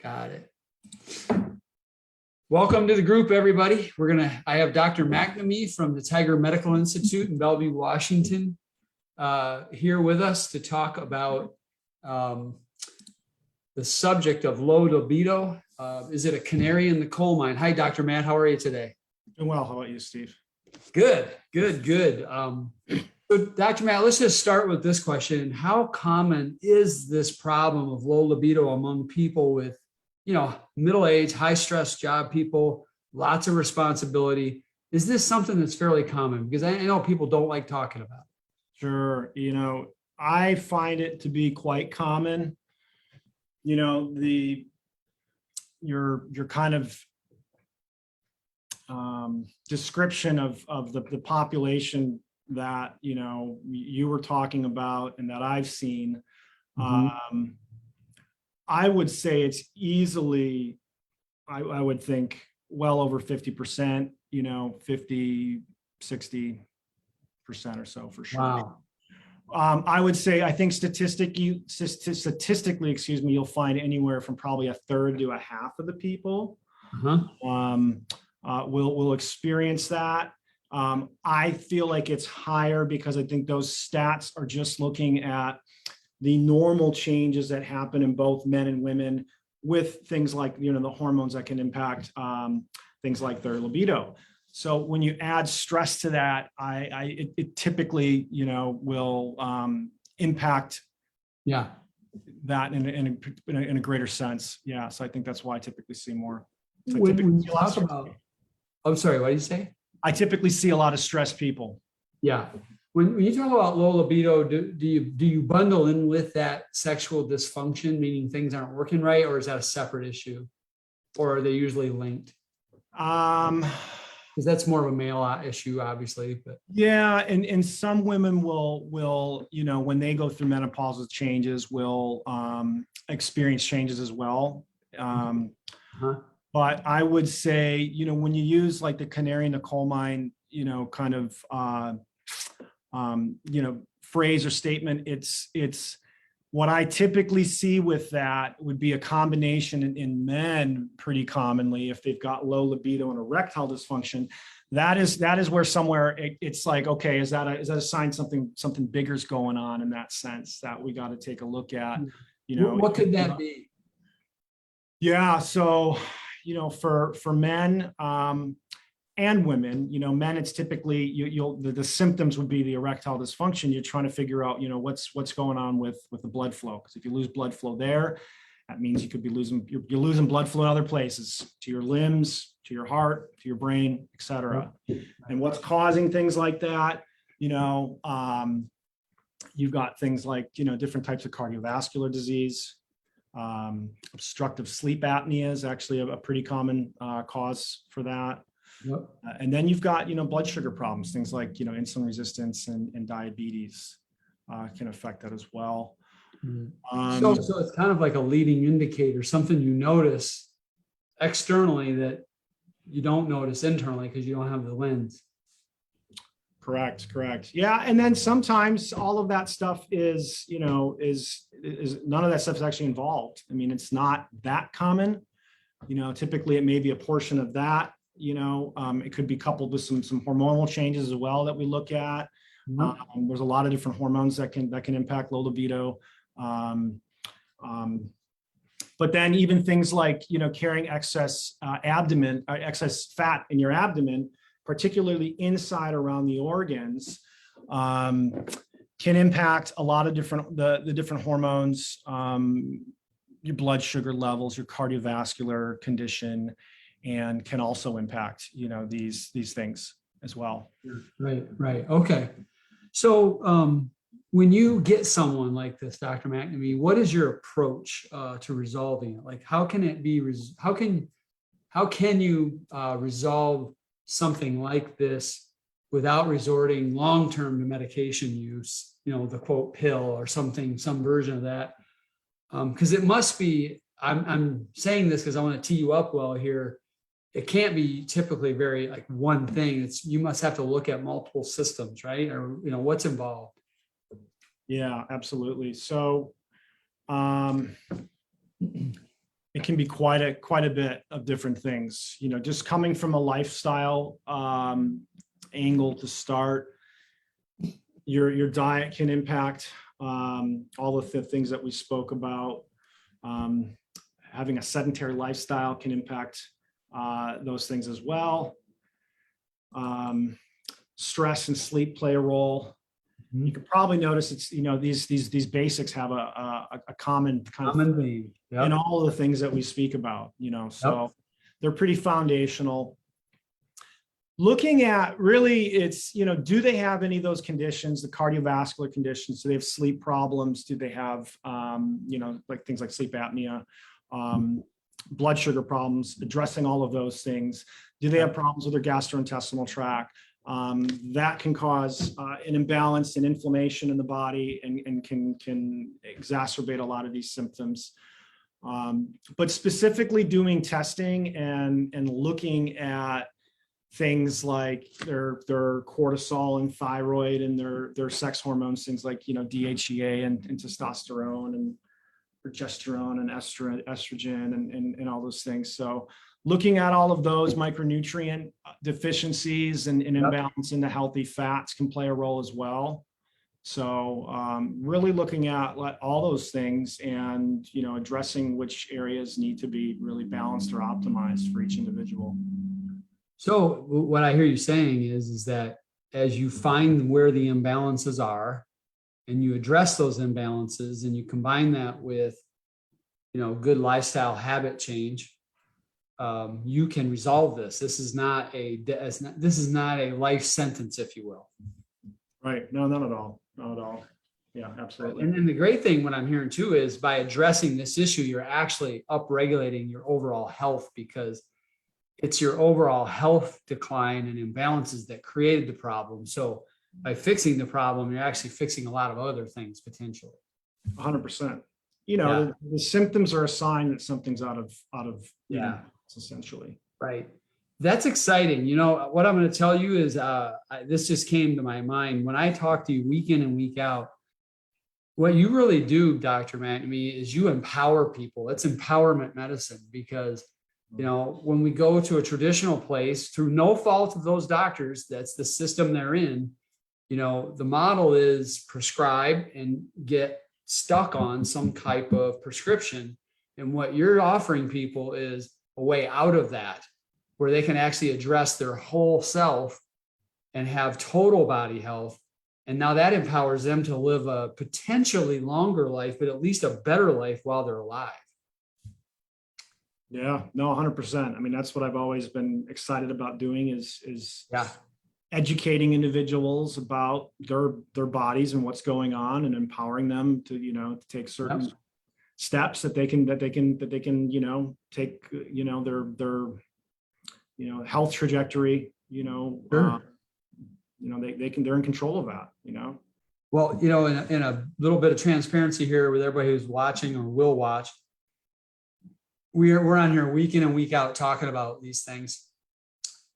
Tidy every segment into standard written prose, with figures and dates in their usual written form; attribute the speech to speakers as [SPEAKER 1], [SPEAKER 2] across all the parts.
[SPEAKER 1] Got it. Welcome to the group, everybody. I have Dr. McNamee from the Tiger Medical Institute in Bellevue, Washington, here with us to talk about the subject of low libido. Is it a canary in the coal mine? Hi, Dr. Matt. How are you today?
[SPEAKER 2] Doing well. How about you, Steve?
[SPEAKER 1] Good. So, Dr. Matt, let's just start with this question. How common is this problem of low libido among people with, middle-aged, high-stress job people, lots of responsibility? Is this something that's fairly common? Because I know people don't like talking about it.
[SPEAKER 2] Sure. I find it to be quite common. Your kind of description of the population that you were talking about and that I've seen, I would say it's easily, I would think well over 50%, 50, 60% or so for sure.
[SPEAKER 1] Wow.
[SPEAKER 2] I would say, I think statistically, you'll find anywhere from probably a third to a half of the people will experience that. I feel like it's higher because I think those stats are just looking at the normal changes that happen in both men and women with things like, the hormones that can impact things like their libido. So when you add stress to that, it typically, will impact that in a greater sense. Yeah. So I think that's why I typically see more.
[SPEAKER 1] When you talk about, I'm sorry, what did you say?
[SPEAKER 2] I typically see a lot of stressed people.
[SPEAKER 1] Yeah. When you talk about low libido, do you bundle in with that sexual dysfunction, meaning things aren't working right, or is that a separate issue, or are they usually linked? Because that's more of a male issue, obviously. But
[SPEAKER 2] yeah, and some women will when they go through menopausal changes, will experience changes as well. But I would say, when you use like the canary in the coal mine, kind of phrase or statement, it's what I typically see with that would be a combination in men pretty commonly, if they've got low libido and erectile dysfunction. That is where somewhere it's like, okay, is that a sign something bigger is going on in that sense that we got to take a look at?
[SPEAKER 1] What could that be?
[SPEAKER 2] Yeah, so for men and women, men, it's typically the symptoms would be the erectile dysfunction. You're trying to figure out, what's going on with the blood flow. Because if you lose blood flow there, that means you could be you're losing blood flow in other places, to your limbs, to your heart, to your brain, etc. And what's causing things like that? You've got things like, different types of cardiovascular disease. Obstructive sleep apnea is actually a pretty common cause for that. Yep. And then you've got, blood sugar problems, things like, insulin resistance and diabetes can affect that as well.
[SPEAKER 1] So it's kind of like a leading indicator, something you notice externally that you don't notice internally because you don't have the lens.
[SPEAKER 2] Correct. Yeah. And then sometimes all of that stuff is none of that stuff is actually involved. I mean, it's not that common. Typically it may be a portion of that. It could be coupled with some hormonal changes as well that we look at. There's a lot of different hormones that can impact low libido. But then even things like, carrying excess excess fat in your abdomen, particularly inside around the organs, can impact a lot of the different hormones, your blood sugar levels, your cardiovascular condition, and can also impact, these things as well.
[SPEAKER 1] Right. Okay. So when you get someone like this, Dr. McNamee, what is your approach to resolving it? Like, how can it be? How can you resolve something like this without resorting long-term to medication use? The quote pill or something, some version of that. Because it must be. I'm saying this because I want to tee you up well here. It can't be typically very like one thing. You must have to look at multiple systems, right? Or what's involved.
[SPEAKER 2] Yeah, absolutely. So it can be quite a bit of different things, you know, just coming from a lifestyle angle to start. Your diet can impact all of the things that we spoke about. Having a sedentary lifestyle can impact those things as well. Stress and sleep play a role. You can probably notice it's, you know, these basics have a common kind of
[SPEAKER 1] theme.
[SPEAKER 2] in all of the things that we speak about, you know, so they're pretty foundational. Looking at really, it's, you know, do they have any of those conditions, the cardiovascular conditions? Do they have sleep problems? Do they have, you know, like things like sleep apnea, blood sugar problems, addressing all of those things? Do they have problems with their gastrointestinal tract? That can cause an imbalance and inflammation in the body and can exacerbate a lot of these symptoms. But specifically doing testing and looking at things like their cortisol and thyroid and their sex hormones, things like, you know, DHEA and testosterone and progesterone and estrogen and all those things. So looking at all of those micronutrient deficiencies and imbalance in the healthy fats can play a role as well. So really looking at all those things and, you know, addressing which areas need to be really balanced or optimized for each individual.
[SPEAKER 1] So what I hear you saying is that as you find where the imbalances are and you address those imbalances and you combine that with, you know, good lifestyle habit change, you can resolve this. This is not a life sentence, if you will.
[SPEAKER 2] Right. No, not at all. Not at all. Yeah, absolutely.
[SPEAKER 1] And then the great thing, what I'm hearing too, is by addressing this issue, you're actually upregulating your overall health, because it's your overall health decline and imbalances that created the problem. So by fixing the problem, you're actually fixing a lot of other things potentially.
[SPEAKER 2] 100%. You know, the symptoms are a sign that something's out of
[SPEAKER 1] yeah,
[SPEAKER 2] essentially.
[SPEAKER 1] Right. That's exciting. You know, what I'm going to tell you is this just came to my mind when I talk to you week in and week out. What you really do, Dr. McNamee, is you empower people. It's empowerment medicine, because, you know, when we go to a traditional place through no fault of those doctors, that's the system they're in. You know, the model is prescribe and get stuck on some type of prescription. And what you're offering people is a way out of that, where they can actually address their whole self and have total body health. And now that empowers them to live a potentially longer life, but at least a better life while they're alive.
[SPEAKER 2] Yeah, no, 100%. I mean, that's what I've always been excited about doing is educating individuals about their bodies and what's going on, and empowering them to, you know, to take certain steps that they can, you know, take, you know, their, you know, health trajectory, you know, you know, they're in control of that, you know.
[SPEAKER 1] Well, you know, in a little bit of transparency here with everybody who's watching or will watch, we're on here week in and week out talking about these things.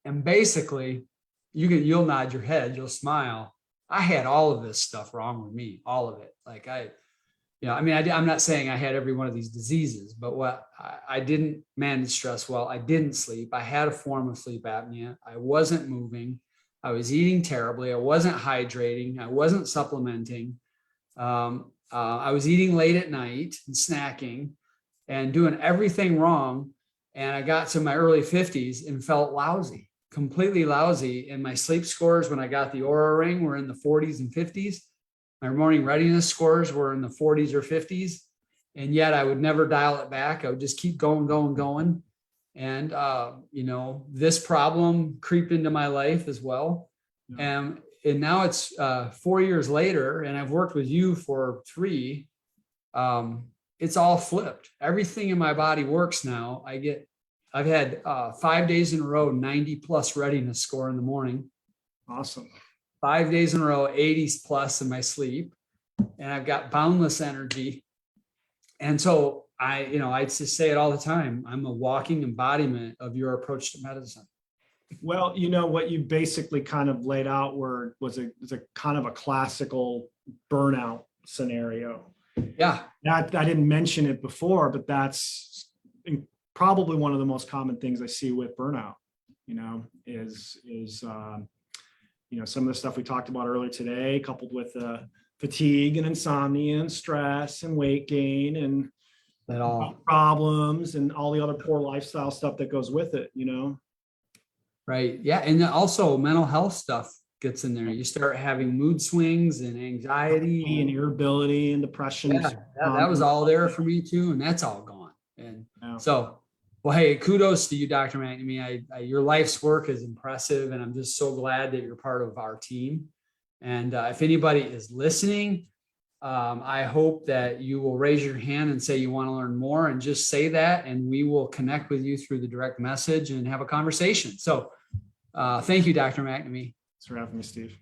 [SPEAKER 1] And basically, you'll nod your head, you'll smile. I had all of this stuff wrong with me, all of it. Like I'm not saying I had every one of these diseases, but what I didn't manage stress well. I didn't sleep. I had a form of sleep apnea. I wasn't moving. I was eating terribly. I wasn't hydrating. I wasn't supplementing. I was eating late at night and snacking and doing everything wrong. And I got to my early 50s and felt lousy, completely lousy. And my sleep scores when I got the Oura Ring were in the 40s and 50s. My morning readiness scores were in the 40s or 50s. And yet I would never dial it back. I would just keep going. And, you know, this problem creeped into my life as well. Yeah. And now it's 4 years later, and I've worked with you for 3. It's all flipped. Everything in my body works now. I've had 5 days in a row, 90 plus readiness score in the morning.
[SPEAKER 2] Awesome. 5
[SPEAKER 1] days in a row, 80s plus in my sleep. And I've got boundless energy. And so I just say it all the time. I'm a walking embodiment of your approach to medicine. Well,
[SPEAKER 2] you know, what you basically kind of laid out was a kind of a classical burnout scenario.
[SPEAKER 1] Yeah.
[SPEAKER 2] I didn't mention it before, but that's probably one of the most common things I see with burnout, is some of the stuff we talked about earlier today, coupled with fatigue and insomnia and stress and weight gain and
[SPEAKER 1] That all.
[SPEAKER 2] problems and all the other poor lifestyle stuff that goes with it,
[SPEAKER 1] Right. Yeah. And then also mental health stuff gets in there. You start having mood swings and anxiety.
[SPEAKER 2] and irritability and depression.
[SPEAKER 1] Yeah, that was all there for me too. And that's all gone. And
[SPEAKER 2] Yeah.
[SPEAKER 1] so, well, hey, kudos to you, Dr. McNamee. Your life's work is impressive. And I'm just so glad that you're part of our team. And if anybody is listening, I hope that you will raise your hand and say you want to learn more, and just say that, and we will connect with you through the direct message and have a conversation. So thank you, Dr. McNamee.
[SPEAKER 2] Thanks for having me, Steve.